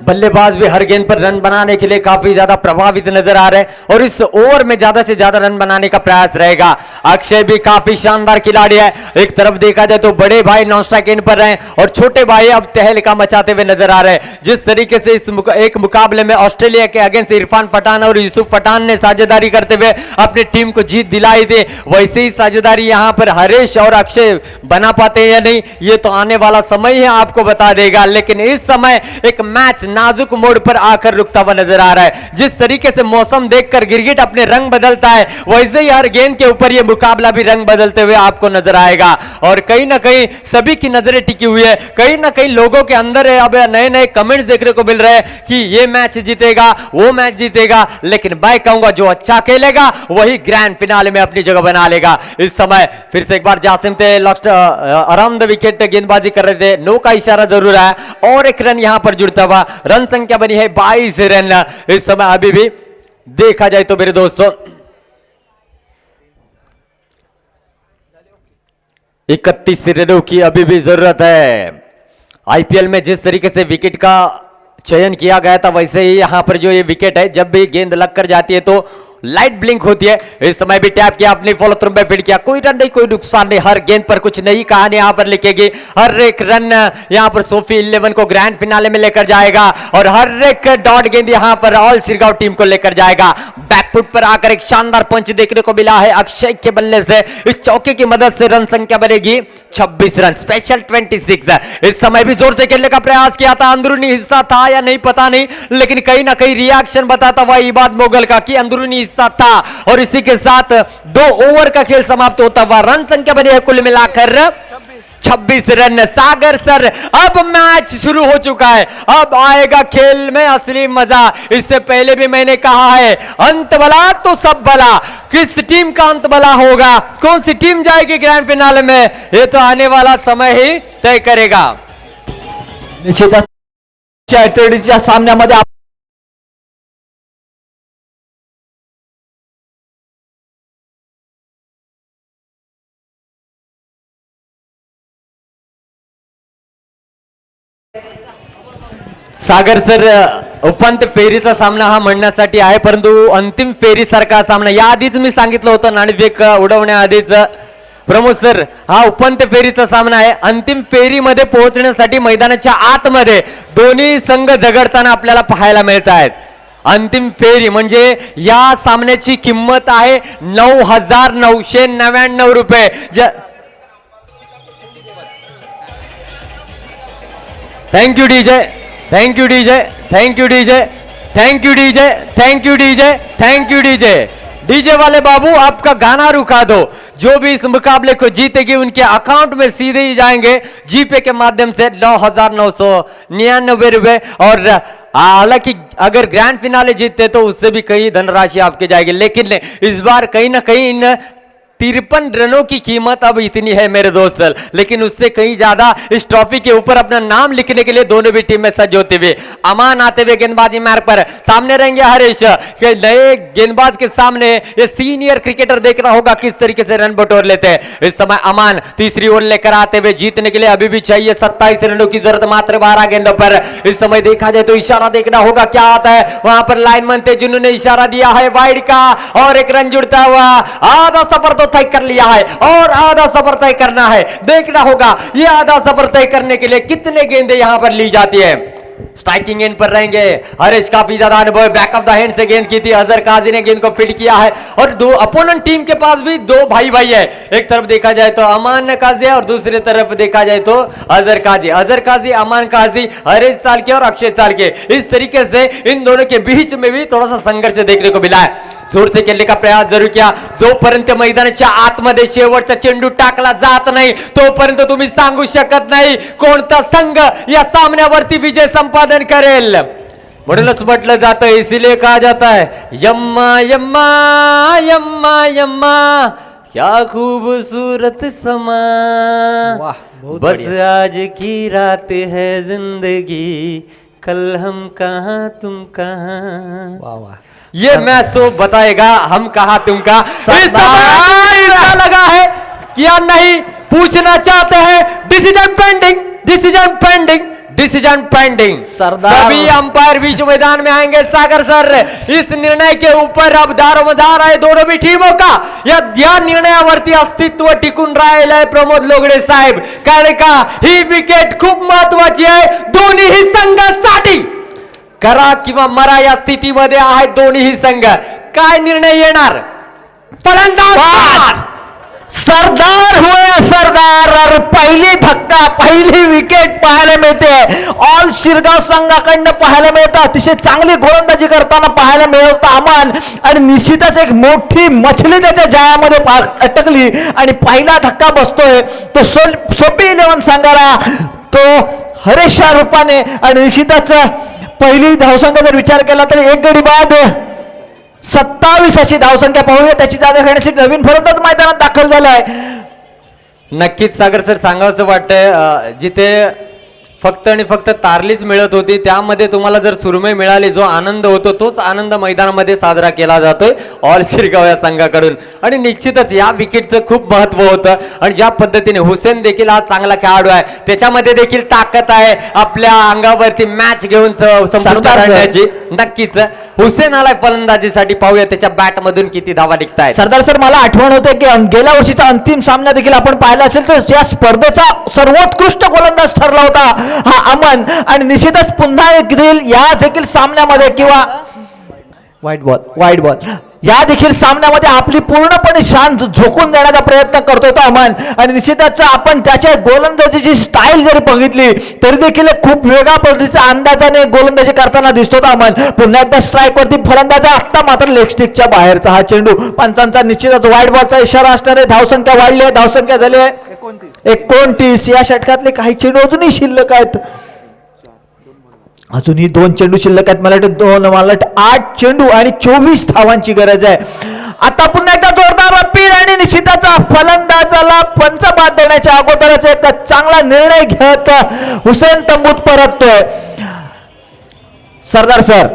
बल्लेबाज भी हर गेंद पर रन बनाने के लिए काफी ज्यादा प्रभावित नजर आ रहे हैं और इस ओवर में ज्यादा से ज्यादा रन बनाने का प्रयास रहेगा. अक्षय भी काफी शानदार खिलाड़ी है. एक तरफ देखा जाए तो बड़े भाई नॉन स्ट्राइक एंड पर रहे और छोटे भाई अब तहलका मचाते हुए नजर आ रहे हैं. जिस तरीके से इस एक मुकाबले में ऑस्ट्रेलिया के अगेंस्ट इरफान पठान और यूसुफ पठान ने साझेदारी करते हुए अपनी टीम को जीत दिलाई थी वैसे ही साझेदारी यहां पर हरीश और अक्षय बना पाते हैं या नहीं ये तो आने वाला समय ही आपको बता देगा. लेकिन इस समय एक मैच नाजुक मोड़ पर आकर रुकता हुआ नजर आ रहा है. जिस तरीके से मौसम देखकर गिरगिट अपने रंग बदलता है वैसे ही हर गेंद के ऊपर यह मुकाबला भी रंग बदलते हुए आपको नजर आएगा और कहीं ना कहीं सभी की नजरें टिकी हुई है. कहीं ना कहीं लोगों के अंदर अब नए नए कमेंट्स देखने को मिल रहे हैं कि ये मैच जीतेगा वो मैच जीतेगा. लेकिन मैं कहूंगा जो अच्छा खेलेगा वही ग्रैंड फिनाले में अपनी जगह बना लेगा. इस समय फिर से एक बार जासिम थे अराउंड द विकेट गेंदबाजी कर रहे थे. नो का इशारा जरूर है और एक रन यहां पर जुड़ता हुआ. रन संख्या बनी है 22 रन इस समय. अभी भी देखा जाए तो मेरे दोस्तों 31 रनों की अभी भी जरूरत है. आईपीएल में जिस तरीके से विकेट का चयन किया गया था वैसे ही यहां पर जो ये विकेट है जब भी गेंद लग कर जाती है तो लाइट ब्लिंक होती है. इस समय भी टैप किया अपनी फॉलो थ्रू में फीड किया. कोई रन नहीं कोई नुकसान नहीं. हर गेंद पर कुछ नई कहानी यहां पर लिखेगी. हर एक रन यहां पर सोफी 11 को ग्रैंड फिनाले में लेकर जाएगा और हर एक डॉट गेंद यहां पर ऑल शिरगांव टीम को लेकर जाएगा. बैकफुट पर आकर एक शानदार पंच देखने को मिला है अक्षय के बल्ले से. इस चौके की मदद से रन संख्या बनेगी 26 रन स्पेशल 26. इस समय भी जोर से खेलने का प्रयास किया था. अंदरूनी हिस्सा था या नहीं पता नहीं लेकिन कहीं ना कहीं रिएक्शन बताता हुआ इबाद मोगल का कि अंदरूनी हिस्सा था और इसी के साथ 2 ओवर का खेल समाप्त होता हुआ. रन संख्या बनी है कुल मिलाकर 26 रन. सागर सर अब मैच शुरू हो चुका है. अब आएगा खेल में असली मजा. इससे पहले भी मैंने कहा है अंत भला तो सब भला. किस टीम का अंत भला होगा कौन सी टीम जाएगी ग्रैंड फिनाले में ये तो आने वाला समय ही तय करेगा. निश्चितच्या सामन्यामध्ये सागर सर उपांत्य फेरीचा सामना हा म्हणण्यासाठी आहे परंतु अंतिम फेरी सारखा सामना याआधीच मी सांगितलं होतं नाणेफेक उडवण्याआधीच प्रमोद सर हा उपांत्य फेरीचा सामना आहे. अंतिम फेरीमध्ये पोहोचण्यासाठी मैदानाच्या आतमध्ये दोन्ही संघ झगडताना आपल्याला पाहायला मिळत आहेत. अंतिम फेरी म्हणजे या सामन्याची किंमत आहे 9,999 रुपये. Thank you DJ thank you DJ thank you DJ thank you DJ thank you DJ thank you DJ DJ वाले बाबू आपका गाना रुका दो। जो भी इस मुकाबले को जीतेगी उनके अकाउंट में सीधे ही जाएंगे जीपे के माध्यम से 9,999 रुपए। और हालांकि अगर ग्रैंड फिनाले जीतते तो उससे भी कई धनराशि आपके जाएगी, लेकिन इस बार कहीं ना कहीं इन 53 रनों की कीमत अब इतनी है मेरे दोस्त, लेकिन उससे कहीं ज्यादा इस ट्रॉफी के ऊपर अपना नाम लिखने के लिए दोनों भी टीम में सज्ज होते हुए अमान आते हुए गेंदबाजी मार्ग पर सामने रहेंगे हरीश के नए गेंदबाज के सामने ये सीनियर क्रिकेटर देखना होगा किस तरीके से रन बटोर लेते हैं। इस समय अमान तीसरी ओवर लेकर आते हुए जीतने के लिए अभी भी चाहिए 27 रनों की जरूरत मात्र 12 गेंदों पर। इस समय देखा जाए तो इशारा देखना होगा क्या आता है वहां पर लाइनमैन थे जिन्होंने इशारा दिया है वाइड का, और एक रन जुड़ता हुआ आधा सफर तो तय कर लिया है और आधा सफर तय करना है। देखना होगा ये आधा सफर तय करने के लिए कितने गेंदें यहां पर ली जाती है। स्ट्राइकिंग एंड पर रहेंगे हरीश, काफी ज्यादा अनुभव, बैक ऑफ द हैंड से गेंद की थी, अजहर काजी ने गेंद को फीड किया है। और दो अपोनेंट टीम के पास भी दो भाई भाई है, एक तरफ देखा जाए तो अमान काजी और दूसरी तरफ देखा जाए तो अजहर काजी। अजहर काजी, अमान काजी, हरीश साल के और अक्षय साल के, इस तरीके से इन दोनों के बीच में भी थोड़ा सा संघर्ष देखने को मिला है। जोर से खेळणे का प्रयास जरूर किया, जोपर्यंत मैदानाच्या आतमध्ये शेवटचा चेंडू टाकला जात नाही तोपर्यंत तुम्ही सांगू शकत नाही कोणता संघ या सामन्यावरती विजय संपादन करेल। म्हणूनच म्हटलं जातं, इसीलिए कहा जाता है यम्मा यम्मा यम्मा यम्मा क्या खूबसूरत समा, बस आज की रात है जिंदगी, कल हम कहां तुम कहां। वाह वाह, ये मैच तो बताएगा हम कहा तुम का। इस समय ऐसा लगा है क्या नहीं, पूछना चाहते हैं decision pending, decision pending, decision pending. सभी अंपायर बीच मैदान में आएंगे। सागर सर, इस निर्णय के ऊपर अब दारोमदार आहे दोनों भी टीमों का। या निर्णयावरती अस्तित्व टिकून राहिलं आहे प्रमोद लोगडे साहेब, कारण का ही विकेट खूप महत्वाची आहे दोन्ही संघासाठी। करा किंवा मरा या स्थितीमध्ये आहेत दोन्ही संघ। काय निर्णय येणार? फलंदाज सरदार हुए सरदार, और पहिली धक्का, पहिली विकेट पाहायला मिळते ऑल शिरगाव संघाकडनं पाहायला मिळतं। अतिशय चांगली गोलंदाजी करताना पाहायला मिळतं अमान, आणि निश्चितच एक मोठी मछली त्याच्या जाळ्यामध्ये अटकली आणि पहिला धक्का बसतोय तो सोपी 11 संघाला, तो हरेशा रूपाने। आणि निश्चितच पहिली धावसंख्या जर विचार केला तर एक गडी बाद 27 अशी धावसंख्या पाहूया। त्याची जागा घेण्यासाठी नवीन फलंदाज मैदानात दाखल झालाय। नक्कीच सागर सर, सांगावंसं वाटतंय जिथे फक्त आणि फक्त तारलीच मिळत होती त्यामध्ये तुम्हाला जर सुरमई मिळाली, जो आनंद होतो तोच आनंद मैदानामध्ये साजरा केला जातोय ऑल शिरगाव या संघाकडून। आणि निश्चितच या विकेटचं खूप महत्व होतं, आणि ज्या पद्धतीने हुसेन देखील हा चांगला खेळाडू आहे, त्याच्यामध्ये देखील ताकद आहे आपल्या अंगावरती मॅच घेऊन संपूर्ण। नक्कीच हुसेन आलाय फलंदाजीसाठी, पाहूया त्याच्या बॅट मधून किती धावा निघतायत। सरदार सर, मला आठवण होते की गेल्या वर्षीचा अंतिम सामना देखील आपण पाहिला असेल तर या स्पर्धेचा सर्वोत्कृष्ट गोलंदाज ठरला होता हा अमन, आणि निश्चितच पुन्हा एकदा या देखील सामन्यामध्ये किंवा वाईट बॉल या देखील सामन्यामध्ये आपली पूर्णपणे शान झोकून देण्याचा प्रयत्न करतो तो अमन। आणि निश्चितच आपण त्याच्या गोलंदाजीची स्टाईल जरी बघितली तरी देखील खूप वेगळ्या पद्धतीच्या अंदाजाने गोलंदाजी करताना दिसतो तो अमन। पुन्हा एकदा स्ट्राईक वरती फलंदाज आता मात्र लेग स्टिकच्या बाहेरचा हा चेंडू, पंचांचा निश्चितच वाईट बॉलचा इशारा असणार आहे। धावसंख्या वाढली आहे, धावसंख्या झाली आहे 29। या षटकातले काही चेंडू अजूनही शिल्लक आहेत, अजूनही 2 चेंडू शिल्लक आहेत। मला वाटतं 8 चेंडू आणि 24 धावांची गरज आहे। आता पुन्हा एकदा जोरदार अपील, आणि निश्चितच फलंदाजाला पंच बाद देण्याच्या अगोदरच एक चांगला निर्णय घेत हुसेन तंबूत परततोय। सरदार सर,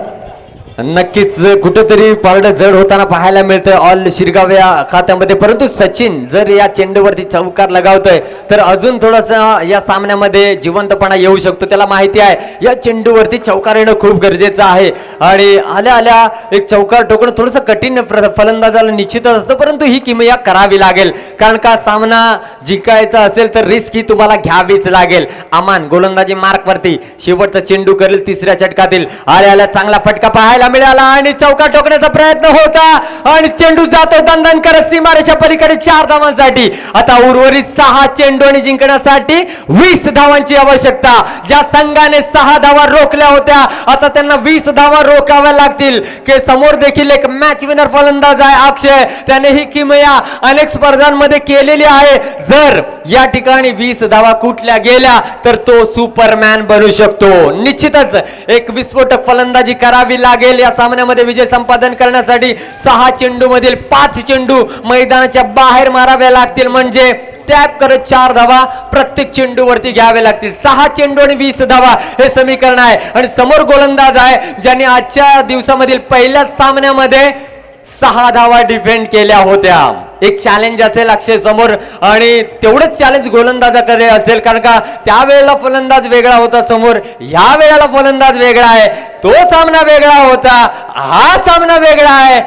नक्कीच कुठेतरी पारड जड होताना पाहायला मिळतंय ऑल शिरगाव या खात्यामध्ये, परंतु सचिन जर या चेंडूवरती चौकार लगावतोय तर अजून थोडासा या सामन्यामध्ये जिवंतपणा येऊ शकतो। त्याला माहिती आहे या चेंडूवरती चौकार येणं खूप गरजेचं आहे, आणि आल्या आल्या एक चौकार ठोकणं थोडंसं कठीण फलंदाजाला निश्चितच असतं, परंतु ही किमया करावी लागेल, कारण का सामना जिंकायचा असेल तर रिस्क ही तुम्हाला घ्यावीच लागेल। अमान गोलंदाजी मार्कवरती शेवटचा चेंडू करेल तिसऱ्या षटकातील, आल्या आल्या चांगला फटका पाहायला पाहायला मिळाला आणि चौका टोकण्याचा प्रयत्न होता आणि चेंडू जातो दणदण करत सीमारेषा पलीकडे 4 धावांसाठी. आता उर्वरित 6 चेंडू आणि जिंकण्यासाठी 20 धावांची आवश्यकता. ज्या संघाने 6 धावा रोखल्या होत्या आता त्यांना 20 धावा रोखाव्या लागतील. की समोर देखील एक मॅच विनर फलंदाज आहे अक्षय, त्याने ही किमया अनेक स्पर्धांमध्ये केलेली आहे. जर या ठिकाणी 20 धावा कुठल्या गेल्या तर तो सुपरमॅन बनू शकतो. निश्चितच एक विस्फोटक फलंदाजी करावी लागेल या सामन्यामध्ये विजय संपादन करण्यासाठी. 6 चेंडू मधील 5 चेंडू मैदानाच्या बाहेर मारावे लागतील म्हणजे टॅप करत 4 धावा प्रत्येक चेंडू वरती घ्यावे लागतील. 6 चेंडू आणि 20 धावा हे समीकरण आहे आणि समोर गोलंदाज आहे ज्यांनी आजच्या दिवसामधील पहिल्या सामन्यामध्ये 6 धावा डिफेंड केल्या होत्या. एक चॅलेंज असेल अक्षय समोर आणि तेवढंच चॅलेंज गोलंदाजाकडे असेल कारण का त्यावेळेला फलंदाज वेगळा होता समोर, ह्या वेळेला फलंदाज वेगळा आहे. तो सामना वेगळा होता, हा सामना वेगळा आहे.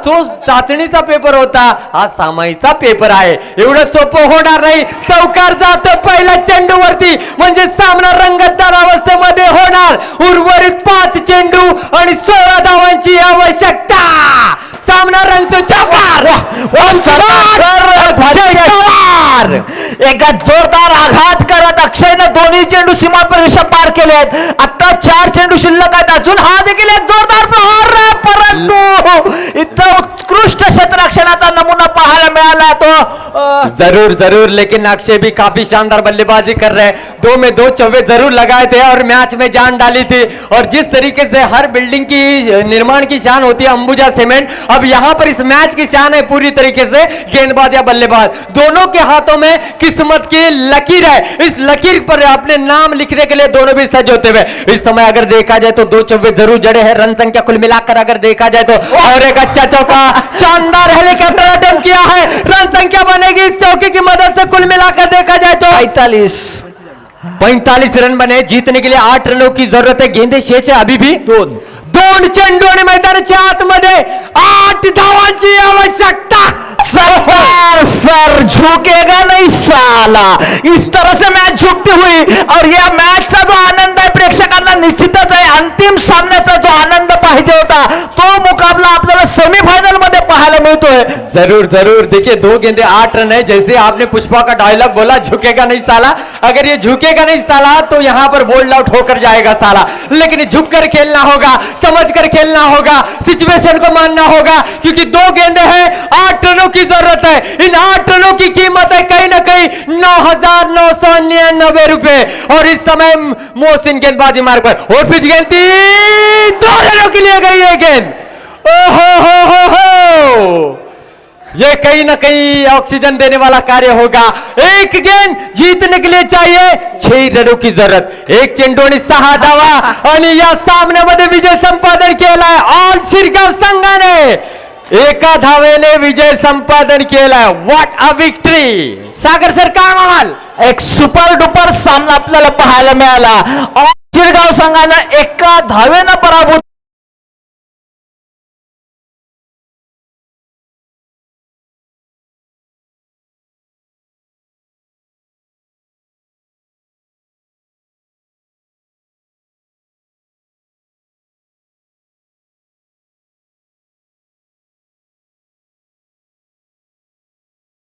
तो चाचणीचा पेपर होता, हा सामाईचा पेपर आहे. एवढं सोपं होणार नाही. चौकार जातो पहिल्या चेंडूवरती म्हणजे सामना रंगतदार अवस्थेमध्ये होणार. उर्वरित 5 चेंडू आणि 16 धावांची आवश्यकता. सामना रंगतो चौकार. एका जोरदार आघात करत अक्षयनं दोन्ही चेंडू सीमा परिषा पार केले आहेत. आता 4 चेंडू शिल्लक आहेत. अजून हा देखील एक जोरदार प्रहार परंतु इथं उत्कृष्ट क्षेत्ररक्षणाचा नमुना पाहायला मिळाला. तो जरूर जरूर लेकिन अक्षय भी काफी शानदार बल्लेबाजी कर रहे हैं. 2 में 2 चौके जरूर लगाए थे और मैच में जान डाली थी. और जिस तरीके से हर बिल्डिंग की निर्माण की शान होती है अंबुजा सीमेंट, अब यहाँ पर इस मैच की शान है पूरी तरीके से गेंदबाज या बल्लेबाज दोनों के हाथों में किस्मत की लकीर है. इस लकीर पर अपने नाम लिखने के लिए दोनों भी सज होते हुए. इस समय अगर देखा जाए तो 2 चौके जरूर जड़े हैं. रन संख्या कुल मिलाकर अगर देखा जाए तो और एक अच्छा चौका शानदार हेलीकॉप्टर अटेम्प्ट किया है. रन संख्या बनेगी इस चौके की मदद से. कुल मिलाकर देखा जाए तो 45 रन बने. जीतने के लिए 8 रनों की जरूरत है. गेंदे शेष है अभी भी 2 चेंडू आणि मैदानाच्या आतमध्ये 8 धावांची आवश्यकता. सर झुकेगा नहीं साला. इस तरह से मैच झुकती हुई और या मैचचा जो आनंद आहे प्रेक्षकांना निश्चितच आहे. अंतिम सामन्याचा जो आनंद पाहिजे होता तो मुकाबला आपल्याला सेमीफायनल मध्ये पाहायला मिळतोय. जरूर जरूर देखिए 2 गेंदे 8 रन है. जैसे आपने पुष्पा का डायलॉग बोला झुकेगा नहीं साला, अगर ये झुकेगा नहीं साला तो यहाँ पर बोल्ड आउट होकर जाएगा साला. लेकिन झुक कर खेलना होगा, समझ कर खेलना होगा, सिचुएशन को मानना होगा क्योंकि 2 गेंदे हैं 8 रनों की जरूरत है. इन 8 रनों की कीमत है कहीं ना कहीं 9,999 रुपए. और इस समय मोहसिन गेंदबाजी मार्ग पर और पिच गेंद 2 रनों के लिए गई है गेंद. हो ये कहीं ना कहीं ऑक्सीजन देने वाला कार्य होगा. एक गेंद जीतने के लिए चाहिए 6 रनों की जरूरत. 1 चेंडू आणि 6 धावा आणि या सामन्यामध्ये विजय संपादन केलाय ऑल शिरगाव संघाने. एका धावेने विजय संपादन केलाय. What a victory. Sagar sir काय म्हणाल. एक सुपर डुपर सामना आपल्याला पाहायला मिळाला. शिरगाव संघानं एका धावेनं पराभूत